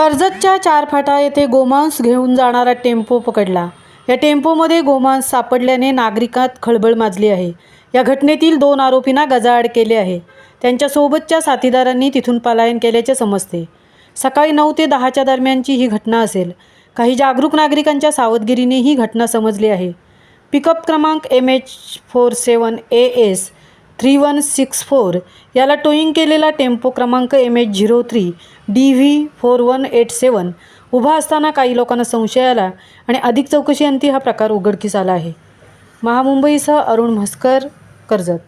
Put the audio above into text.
कर्जतच्या चारफाटा येथे गोमांस घेऊन जाणारा टेम्पो पकडला। या टेम्पोमध्ये गोमांस सापडल्याने नागरिकात खळबळ माजली आहे। या घटनेतील 2 आरोपींना गजाआड केले आहे। त्यांच्यासोबतच्या साथीदारांनी तिथून पलायन केल्याचे समजते। सकाळी 9 ते 10च्या दरम्यानची ही घटना असेल। काही जागरूक नागरिकांच्या सावधगिरीने ही घटना समजली आहे। पिकअप क्रमांक MH47AS 3164 याला टोईंग केलेला टेम्पो क्रमांक MH03 DV4187 उभा असताना काही लोकांना संशय आला आणि अधिक चौकशीअंती हा प्रकार उघडकीस आला आहे। महामुंबईसह अरुण म्हसकर, कर्जत।